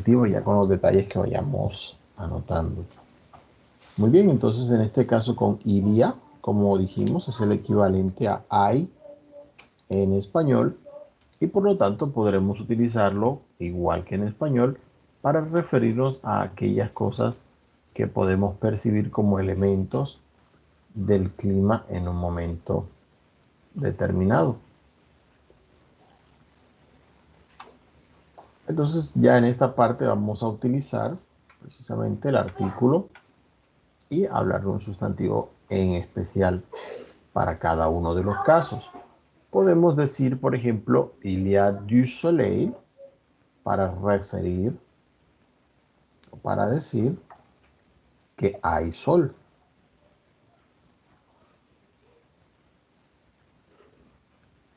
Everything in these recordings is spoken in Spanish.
ya con los detalles que vayamos anotando. Muy bien, entonces en este caso con iría, como dijimos, es el equivalente a hay en español y por lo tanto podremos utilizarlo igual que en español para referirnos a aquellas cosas que podemos percibir como elementos del clima en un momento determinado. Entonces ya en esta parte vamos a utilizar precisamente el artículo y hablar de un sustantivo en especial para cada uno de los casos. Podemos decir, por ejemplo, il y a du soleil para referir, para decir que hay sol.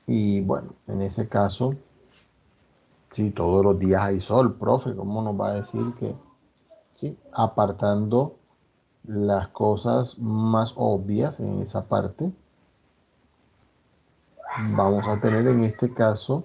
Y bueno, en ese caso, si todos los días hay sol, profe, ¿cómo nos va a decir que sí? Apartando las cosas más obvias en esa parte, vamos a tener en este caso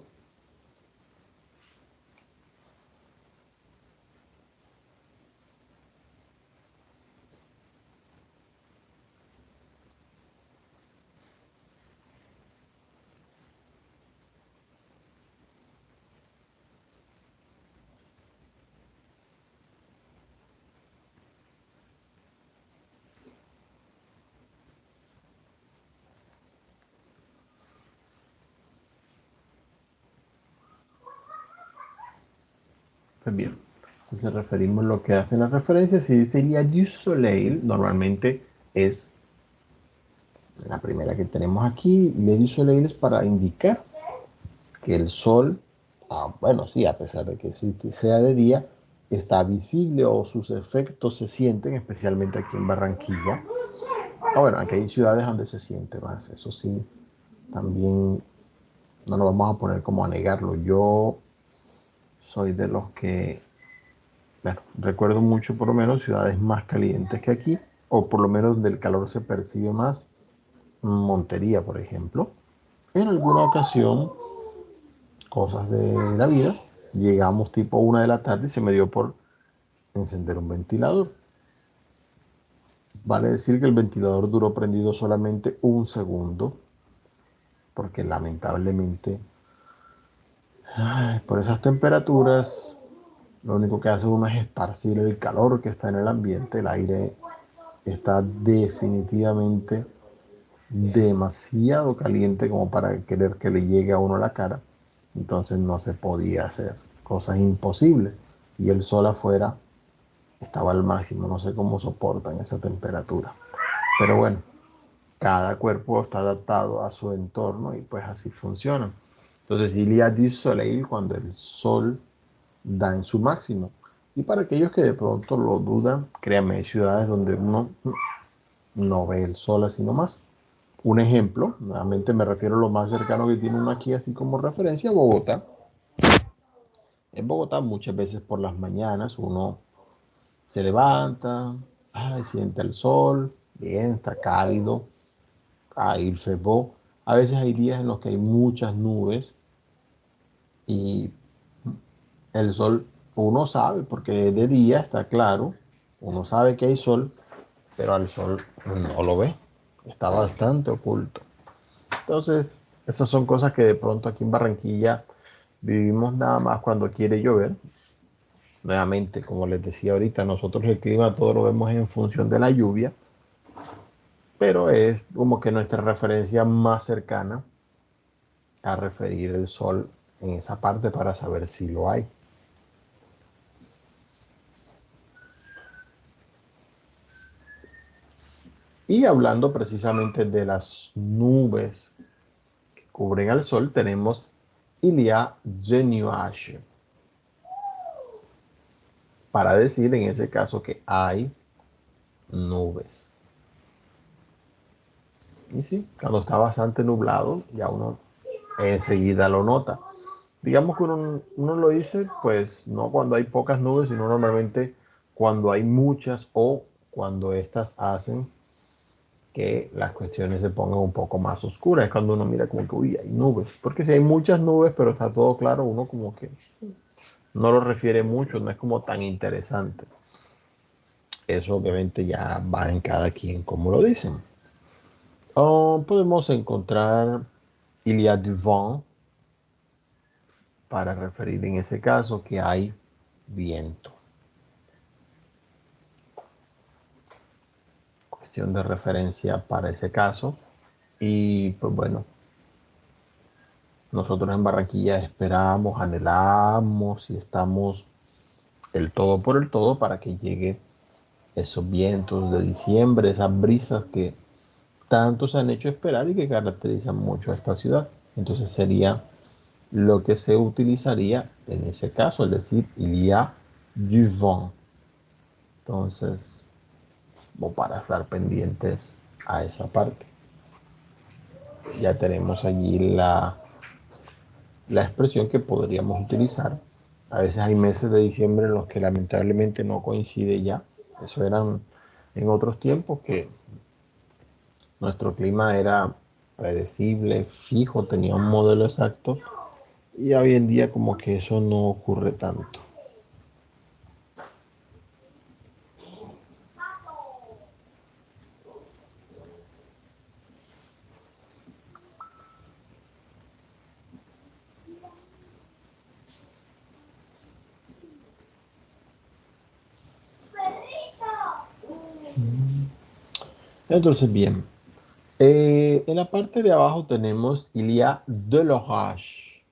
pues bien, entonces referimos lo que hacen las referencias. Si dice il y a du soleil, normalmente es la primera que tenemos aquí. Il y a du soleil es para indicar que el sol, bueno, sí, a pesar de que sí que sea de día, está visible o sus efectos se sienten, especialmente aquí en Barranquilla. Bueno, aquí hay ciudades donde se siente más, eso sí, también no nos vamos a poner como a negarlo. Yo soy de los que bueno, recuerdo mucho por lo menos ciudades más calientes que aquí, o por lo menos donde el calor se percibe más. Montería, por ejemplo. En alguna ocasión, cosas de la vida, llegamos tipo 1 de la tarde y se me dio por encender un ventilador. Vale decir que el ventilador duró prendido solamente un segundo, porque lamentablemente, por esas temperaturas, lo único que hace uno es esparcir el calor que está en el ambiente. El aire está definitivamente demasiado caliente como para querer que le llegue a uno la cara. Entonces no se podía hacer, cosas imposibles. Y el sol afuera estaba al máximo, no sé cómo soportan esa temperatura. Pero bueno, cada cuerpo está adaptado a su entorno y pues así funciona. Entonces, il y a du soleil cuando el sol da en su máximo. Y para aquellos que de pronto lo dudan, créanme, hay ciudades donde uno no ve el sol así nomás. Un ejemplo, nuevamente me refiero a lo más cercano que tiene uno aquí, así como referencia, Bogotá. En Bogotá muchas veces por las mañanas uno se levanta, ay, siente el sol, bien, está cálido, il fait beau. A veces hay días en los que hay muchas nubes y el sol, uno sabe, porque de día está claro, uno sabe que hay sol, pero al sol no lo ve, está bastante oculto. Entonces, esas son cosas que de pronto aquí en Barranquilla vivimos nada más cuando quiere llover. Nuevamente, como les decía ahorita, nosotros el clima todo lo vemos en función de la lluvia, pero es como que nuestra referencia más cercana a referir el sol en esa parte para saber si lo hay. Y hablando precisamente de las nubes que cubren al sol, tenemos il y a des nuages, para decir en ese caso que hay nubes. Y sí, cuando está bastante nublado, ya uno enseguida lo nota. Digamos que uno lo dice, pues no cuando hay pocas nubes, sino normalmente cuando hay muchas o cuando estas hacen que las cuestiones se pongan un poco más oscuras. Es cuando uno mira como que, uy, hay nubes. Porque si hay muchas nubes, pero está todo claro, uno como que no lo refiere mucho, no es como tan interesante. Eso obviamente ya va en cada quien como lo dicen. O podemos encontrar il y a du vent para referir en ese caso que hay viento. Cuestión de referencia para ese caso. Y pues bueno, nosotros en Barranquilla esperamos, anhelamos y estamos el todo por el todo para que llegue esos vientos de diciembre, esas brisas que tanto se han hecho esperar y que caracterizan mucho a esta ciudad. Entonces sería lo que se utilizaría en ese caso, es decir, il y a du vent. Entonces, o para estar pendientes a esa parte. Ya tenemos allí la expresión que podríamos utilizar. A veces hay meses de diciembre en los que lamentablemente no coincide ya. Eso eran en otros tiempos que nuestro clima era predecible, fijo, tenía un modelo exacto. Y hoy en día como que eso no ocurre tanto. Entonces, bien, en la parte de abajo tenemos il y a de l'orage.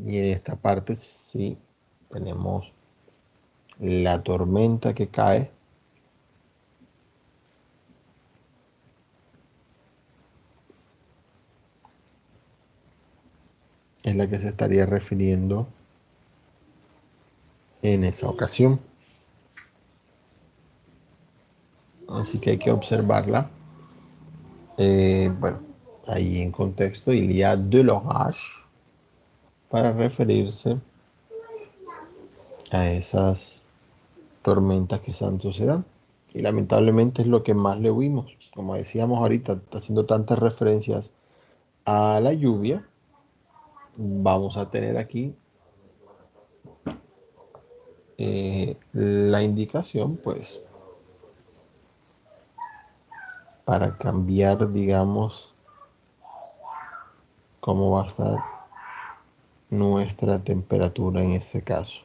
Y en esta parte sí tenemos la tormenta que cae. Es la que se estaría refiriendo en esa ocasión. Así que hay que observarla. Bueno, ahí en contexto, il y a de l'orage para referirse a esas tormentas que tanto se dan. Y lamentablemente es lo que más le huimos. Como decíamos ahorita, haciendo tantas referencias a la lluvia, vamos a tener aquí la indicación, pues, para cambiar, digamos, cómo va a estar nuestra temperatura en este caso.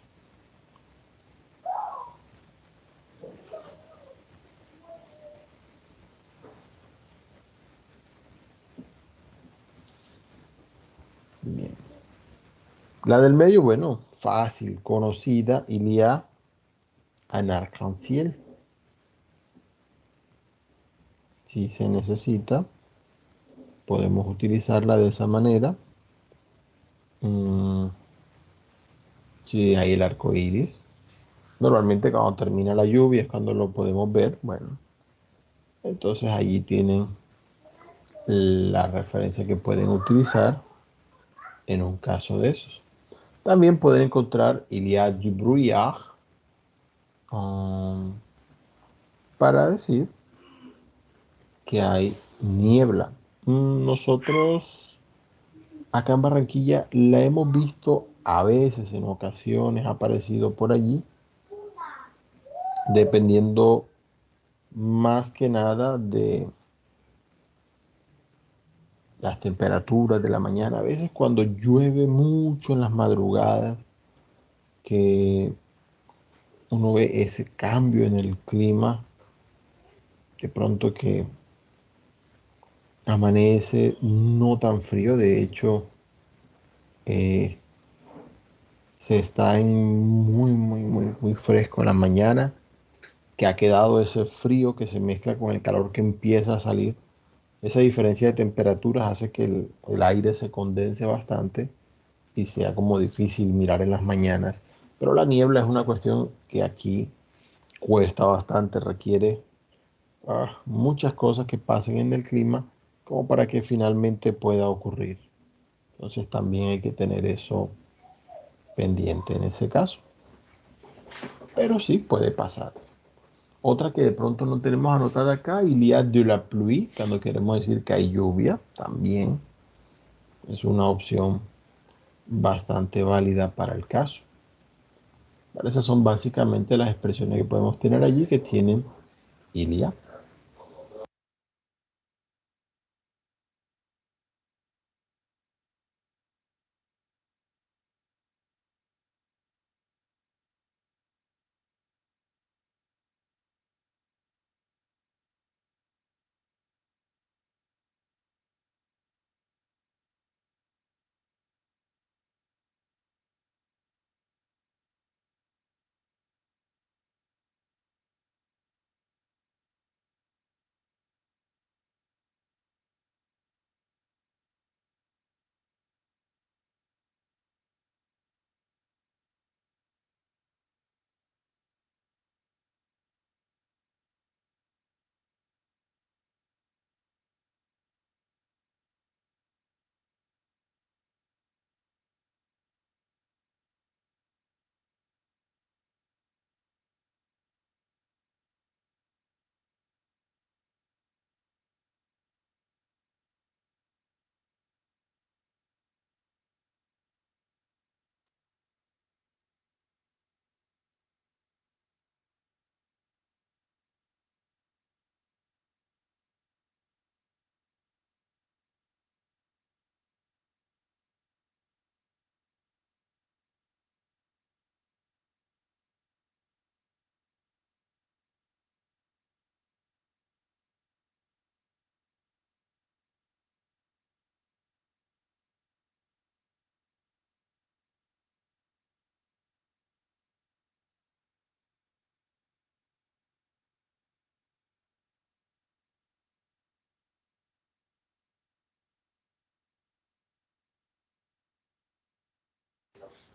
Bien. La del medio, bueno, fácil, conocida, il y a un arc-en-ciel. Si se necesita, podemos utilizarla de esa manera. Mm, si hay el arco iris. Normalmente cuando termina la lluvia es cuando lo podemos ver. Bueno, entonces allí tienen la referencia que pueden utilizar en un caso de esos. También pueden encontrar il y a du brouillard um, para decir que hay niebla. Nosotros acá en Barranquilla la hemos visto a veces, en ocasiones ha aparecido por allí, dependiendo más que nada de las temperaturas de la mañana. A veces cuando llueve mucho en las madrugadas, que uno ve ese cambio en el clima, de pronto que amanece no tan frío, de hecho eh, se está en muy fresco en la mañana, que ha quedado ese frío que se mezcla con el calor que empieza a salir. Esa diferencia de temperaturas hace que el aire se condense bastante y sea como difícil mirar en las mañanas. Pero la niebla es una cuestión que aquí cuesta bastante, requiere muchas cosas que pasen en el clima como para que finalmente pueda ocurrir. Entonces también hay que tener eso pendiente en ese caso. Pero sí puede pasar. Otra que de pronto no tenemos anotada acá, il y a de la pluie, cuando queremos decir que hay lluvia, también es una opción bastante válida para el caso. Vale, esas son básicamente las expresiones que podemos tener allí que tienen ilia.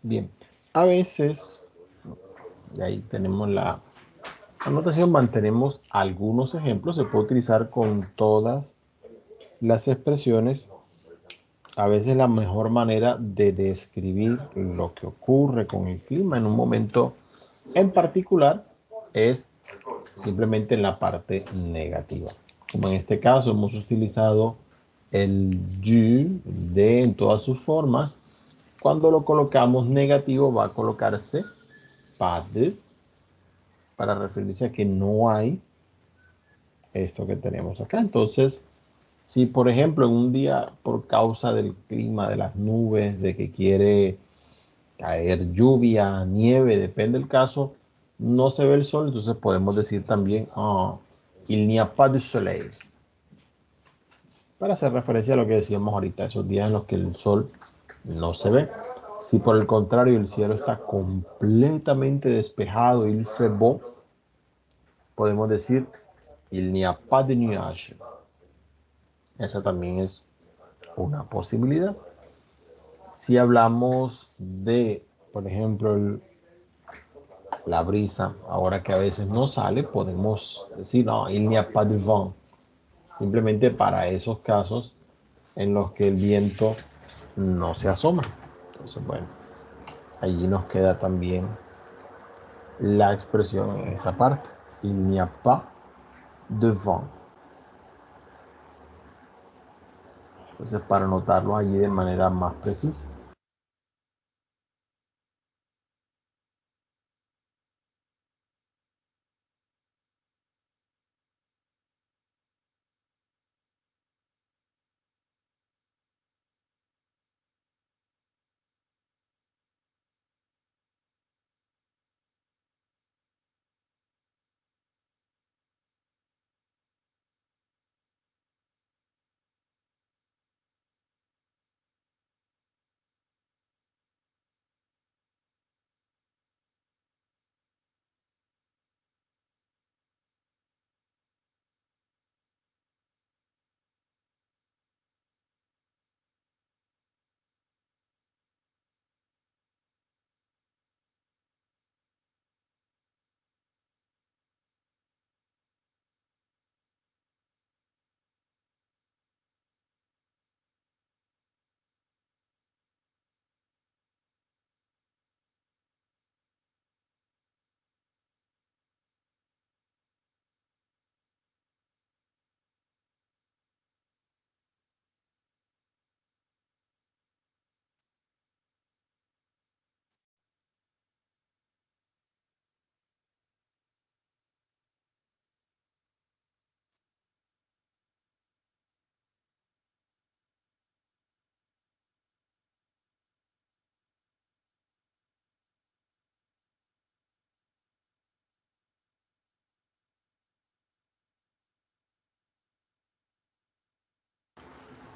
Bien, a veces, y ahí tenemos la anotación, mantenemos algunos ejemplos, se puede utilizar con todas las expresiones. A veces la mejor manera de describir lo que ocurre con el clima en un momento en particular es simplemente en la parte negativa. Como en este caso hemos utilizado el du, de en todas sus formas, cuando lo colocamos negativo va a colocarse pas de para referirse a que no hay esto que tenemos acá. Entonces, si por ejemplo en un día por causa del clima, de las nubes, de que quiere caer lluvia, nieve, depende del caso, no se ve el sol, entonces podemos decir también, il n'y a pas de soleil, para hacer referencia a lo que decíamos ahorita, esos días en los que el sol no se ve. Si por el contrario el cielo está completamente despejado, il fait beau, podemos decir, il n'y a pas de nuages. Esa también es una posibilidad. Si hablamos de, por ejemplo, la brisa, ahora que a veces no sale, podemos decir, no, il n'y a pas de vent. Simplemente para esos casos en los que el viento no se asoma. Entonces, bueno, allí nos queda también la expresión en esa parte. Il n'y a pas de vent. Entonces, para notarlo allí de manera más precisa.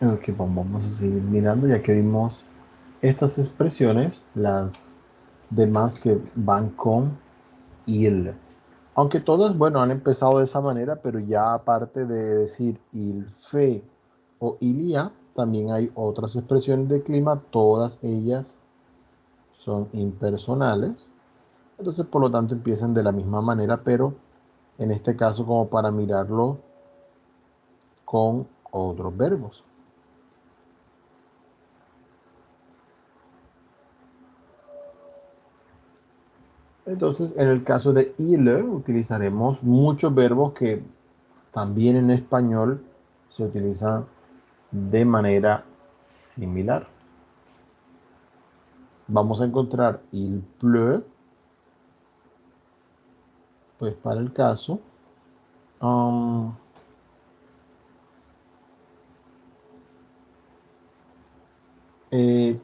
Ok, vamos a seguir mirando ya que vimos estas expresiones, las demás que van con il. Aunque todas, bueno, han empezado de esa manera, pero ya aparte de decir il fe o ilia, también hay otras expresiones de clima, todas ellas son impersonales. Entonces, por lo tanto, empiezan de la misma manera, pero en este caso como para mirarlo con otros verbos. Entonces, en el caso de ile, utilizaremos muchos verbos que también en español se utilizan de manera similar. Vamos a encontrar il pleut, pues para el caso. um, eh,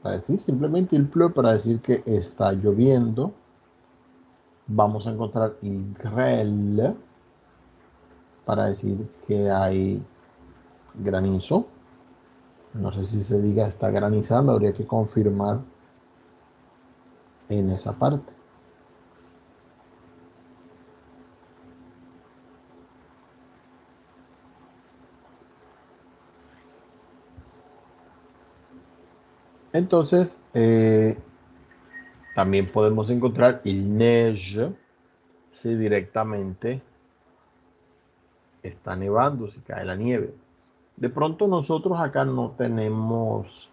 para decir simplemente il pleut, para decir que está lloviendo. Vamos a encontrar il grêle, para decir que hay granizo. No sé si se diga está granizando, habría que confirmar en esa parte. Entonces, también podemos encontrar il neige si directamente está nevando, si cae la nieve. De pronto nosotros acá no tenemos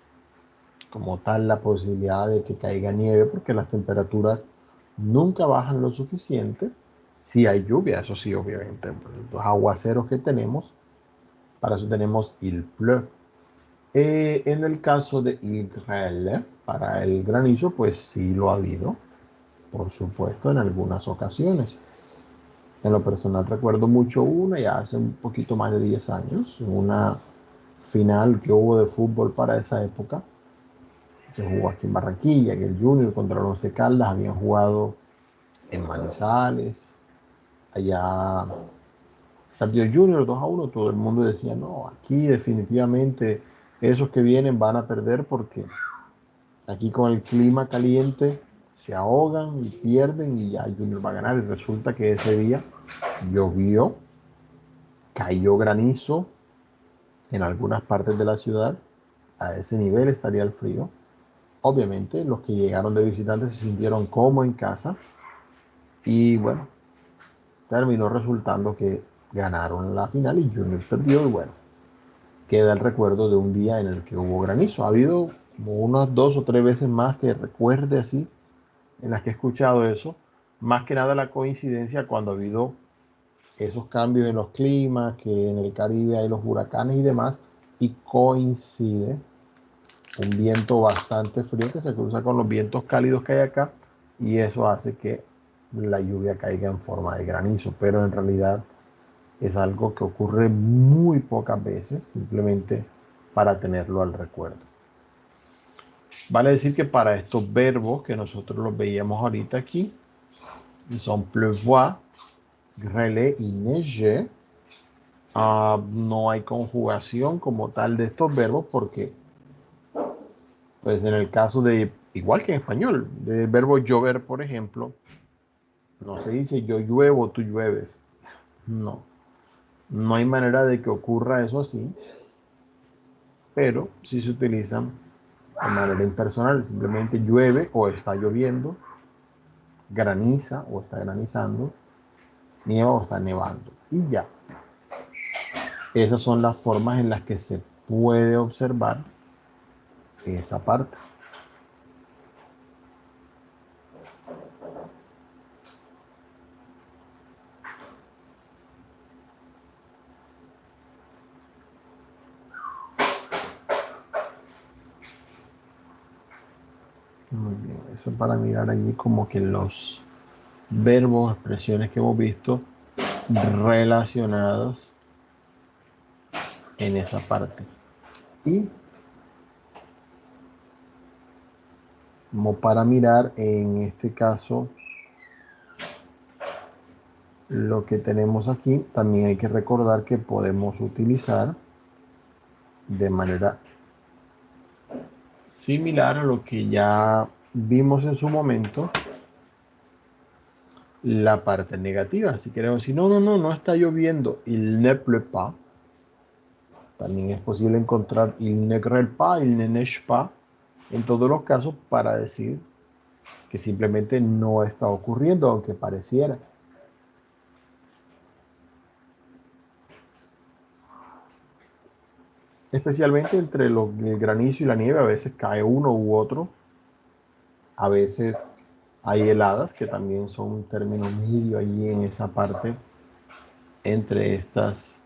como tal la posibilidad de que caiga nieve porque las temperaturas nunca bajan lo suficiente. Si hay lluvia, eso sí, obviamente. Los aguaceros que tenemos, para eso tenemos il pleut. En el caso de il grêle, para el granizo, pues sí lo ha habido, por supuesto, en algunas ocasiones. En lo personal recuerdo mucho una, ya hace un poquito más de 10 años, una final que hubo de fútbol para esa época. Se jugó aquí en Barranquilla, que el Junior contra el Once Caldas habían jugado en Manizales. Allá perdió el Junior 2-1. Todo el mundo decía, no, aquí definitivamente esos que vienen van a perder porque aquí con el clima caliente se ahogan y pierden y ya Junior va a ganar. Y resulta que ese día llovió, cayó granizo en algunas partes de la ciudad. A ese nivel estaría el frío. Obviamente los que llegaron de visitantes se sintieron como en casa y bueno, terminó resultando que ganaron la final y Junior perdió y bueno, queda el recuerdo de un día en el que hubo granizo. Ha habido como unas 2 o 3 veces más que recuerde así en las que he escuchado eso. Más que nada la coincidencia cuando ha habido esos cambios en los climas, que en el Caribe hay los huracanes y demás, y coincide un viento bastante frío que se cruza con los vientos cálidos que hay acá, y eso hace que la lluvia caiga en forma de granizo, pero en realidad es algo que ocurre muy pocas veces, simplemente para tenerlo al recuerdo. Vale decir que para estos verbos que nosotros los veíamos ahorita aquí, y son pleuvoir, grêler y neiger, no hay conjugación como tal de estos verbos porque, pues en el caso de, igual que en español, del verbo llover, por ejemplo, no se dice yo lluevo, tú llueves. No, no hay manera de que ocurra eso así, pero sí se utilizan de manera impersonal. Simplemente llueve o está lloviendo, graniza o está granizando, nieva o está nevando. Y ya, esas son las formas en las que se puede observar esa parte. Muy bien, eso para mirar allí como que los verbos, expresiones que hemos visto relacionados en esa parte. Y como para mirar en este caso lo que tenemos aquí, también hay que recordar que podemos utilizar de manera similar a lo que ya vimos en su momento, la parte negativa. Si queremos decir, no está lloviendo, il ne pleut pas. También es posible encontrar il ne grêle pas, il ne neige pas, en todos los casos para decir que simplemente no está ocurriendo, aunque pareciera. Especialmente entre el granizo y la nieve, a veces cae uno u otro. A veces hay heladas, que también son un término medio allí en esa parte entre estas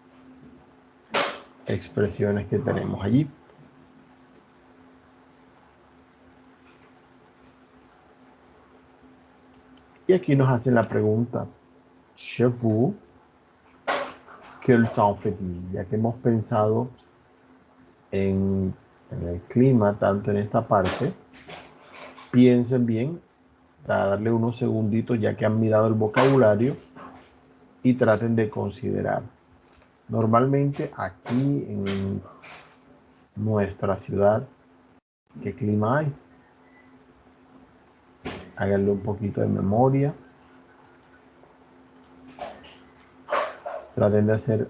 expresiones que tenemos allí. Y aquí nos hacen la pregunta, chez vous, quel temps fait-il? Ya que hemos pensado en el clima, tanto en esta parte, piensen bien, para darle unos segunditos ya que han mirado el vocabulario y traten de considerar. Normalmente aquí en nuestra ciudad, ¿qué clima hay? Háganle un poquito de memoria. Traten de hacer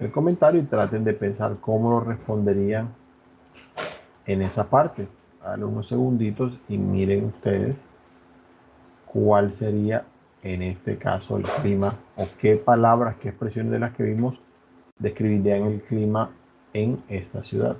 el comentario y traten de pensar cómo lo responderían en esa parte. Dale unos segunditos y miren ustedes cuál sería en este caso el clima o qué palabras, qué expresiones de las que vimos describirían el clima en esta ciudad.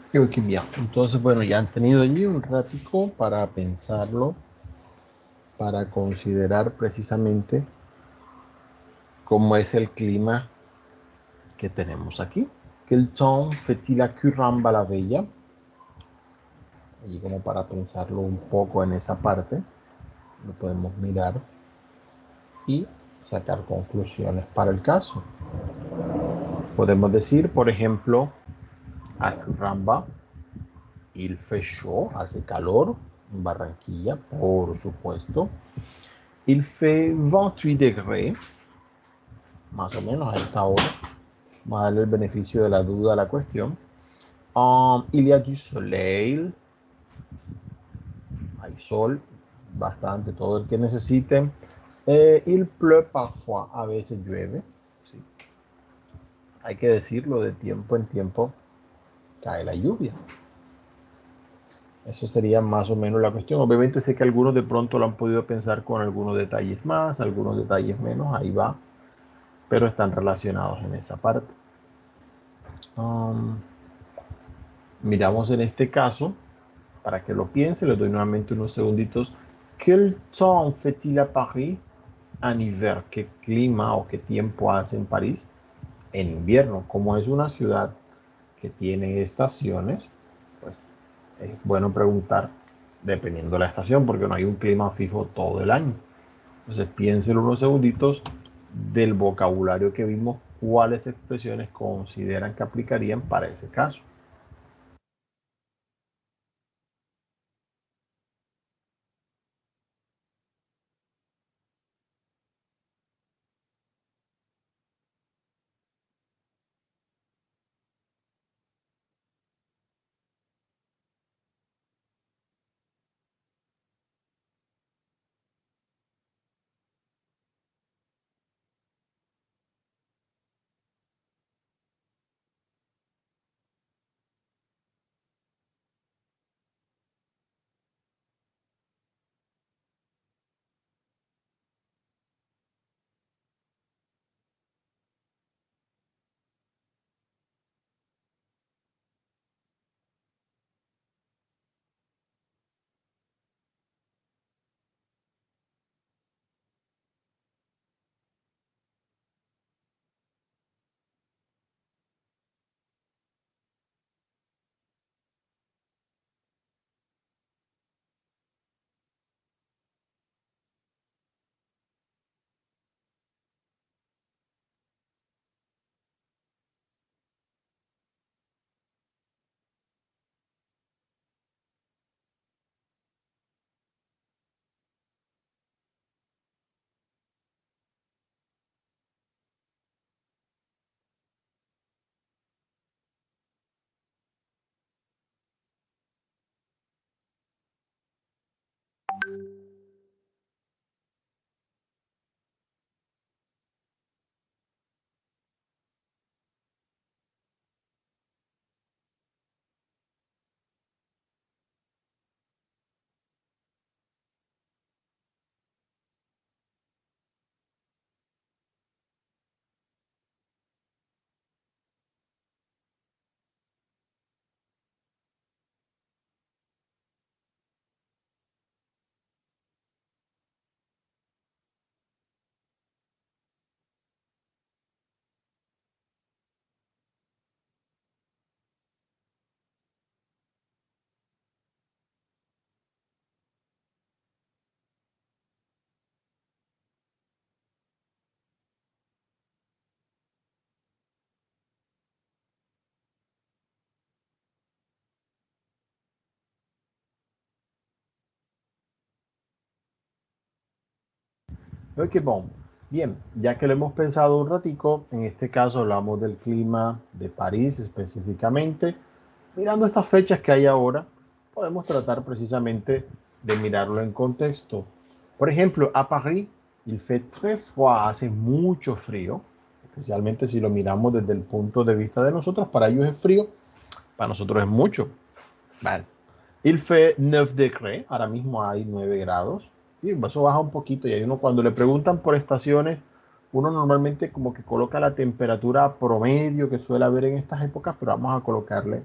Creo que bien. Entonces, bueno, ya han tenido allí un ratico para pensarlo, para considerar precisamente cómo es el clima que tenemos aquí. Quel temps fait-il à Curramba-la-Bella? Y como para pensarlo un poco en esa parte, lo podemos mirar y sacar conclusiones para el caso. Podemos decir, por ejemplo, a Curramba, il fait chaud, hace calor, en Barranquilla, por supuesto. Il fait 28 degrés, más o menos a esta hora. Vamos a darle el beneficio de la duda a la cuestión. Il y a du soleil. Hay sol, bastante, todo el que necesiten. Il pleut parfois, a veces llueve. ¿Sí? Hay que decirlo, de tiempo en tiempo cae la lluvia. Eso sería más o menos la cuestión. Obviamente sé que algunos de pronto lo han podido pensar con algunos detalles más, algunos detalles menos, ahí va, pero están relacionados en esa parte. Um, Miramos en este caso, para que lo piense, le doy nuevamente unos segunditos. Quel temps fait-il à Paris en hiver? ¿Qué clima o qué tiempo hace en París en invierno? Como es una ciudad que tiene estaciones, pues es bueno preguntar dependiendo de la estación, porque no hay un clima fijo todo el año. Entonces piensen unos segunditos del vocabulario que vimos, cuáles expresiones consideran que aplicarían para ese caso. Ok, bon. Bien, ya que lo hemos pensado un ratico, en este caso hablamos del clima de París específicamente. Mirando estas fechas que hay ahora, podemos tratar precisamente de mirarlo en contexto. Por ejemplo, a París, il fait très froid, hace mucho frío, especialmente si lo miramos desde el punto de vista de nosotros. Para ellos es frío, para nosotros es mucho. Vale. Il fait 9 degrés, ahora mismo hay 9 grados. Y eso baja un poquito. Y hay uno, cuando le preguntan por estaciones, uno normalmente como que coloca la temperatura promedio que suele haber en estas épocas, pero vamos a colocarle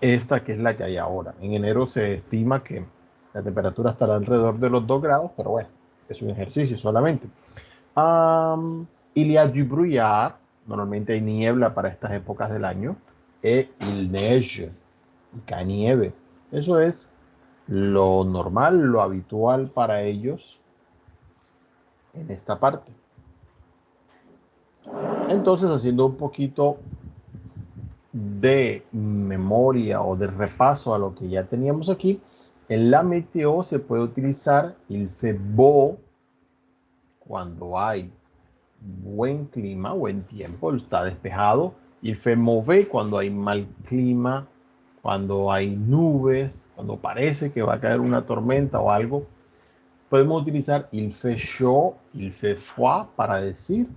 esta que es la que hay ahora. En enero se estima que la temperatura estará alrededor de los 2 grados, pero bueno, es un ejercicio solamente. Il y a du brouillard, normalmente hay niebla para estas épocas del año, et il neige, y cae nieve. Eso es lo normal, lo habitual para ellos en esta parte. Entonces, haciendo un poquito de memoria o de repaso a lo que ya teníamos aquí, en la meteo se puede utilizar il fait beau cuando hay buen clima, buen tiempo, está despejado. Il fait mauvais cuando hay mal clima, cuando hay nubes, cuando parece que va a caer una tormenta o algo. Podemos utilizar il fait chaud, il fait froid para decir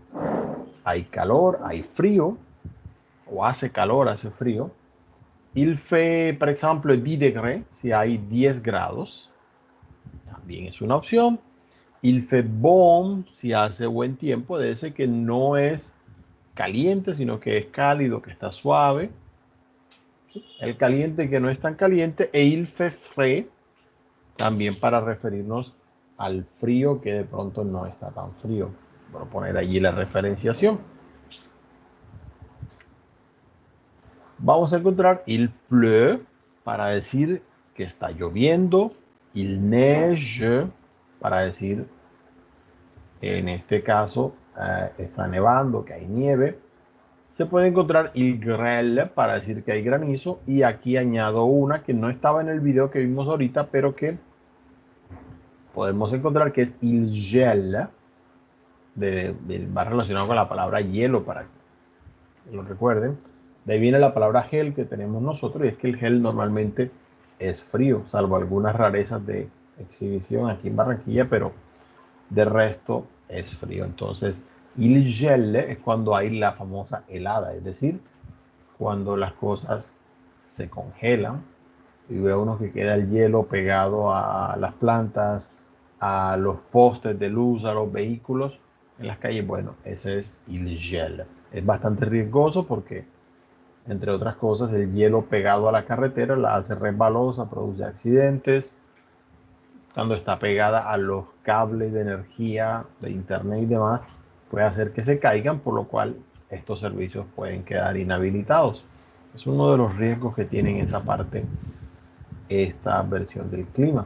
hay calor, hay frío, o hace calor, hace frío. Il fait, por ejemplo, 10 degrés, si hay 10 grados, también es una opción. Il fait bon, si hace buen tiempo, de ese que no es caliente, sino que es cálido, que está suave. El caliente que no es tan caliente. E il fait frais, también para referirnos al frío que de pronto no está tan frío. Voy a poner allí la referenciación. Vamos a encontrar il pleut para decir que está lloviendo. Il neige para decir, en este caso, está nevando, que hay nieve. Se puede encontrar il grêle para decir que hay granizo. Y aquí añado una que no estaba en el video que vimos ahorita, pero que podemos encontrar, que es il gel, va relacionado con la palabra hielo, para que lo recuerden. De ahí viene la palabra gel que tenemos nosotros, y es que el gel normalmente es frío, salvo algunas rarezas de exhibición aquí en Barranquilla, pero de resto es frío. Entonces, il gel es cuando hay la famosa helada, es decir, cuando las cosas se congelan y ve uno que queda el hielo pegado a las plantas, a los postes de luz, a los vehículos en las calles. Bueno, ese es el gel. Es bastante riesgoso porque, entre otras cosas, el hielo pegado a la carretera la hace resbalosa, produce accidentes. Cuando está pegada a los cables de energía, de internet y demás, puede hacer que se caigan, por lo cual estos servicios pueden quedar inhabilitados. Es uno de los riesgos que tienen esa parte, esta versión del clima.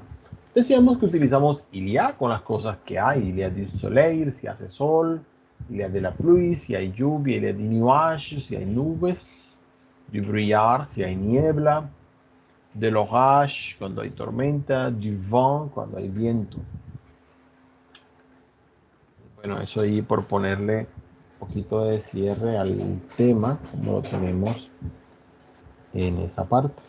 Decíamos que utilizamos il y a con las cosas que hay. Il y a du soleil, si hace sol. Il y a de la pluie, si hay lluvia. Il y a du nuage, si hay nubes. Du brouillard, si hay niebla. De l'orage, cuando hay tormenta. Du vent, cuando hay viento. Bueno, eso ahí por ponerle un poquito de cierre al tema, como lo tenemos en esa parte.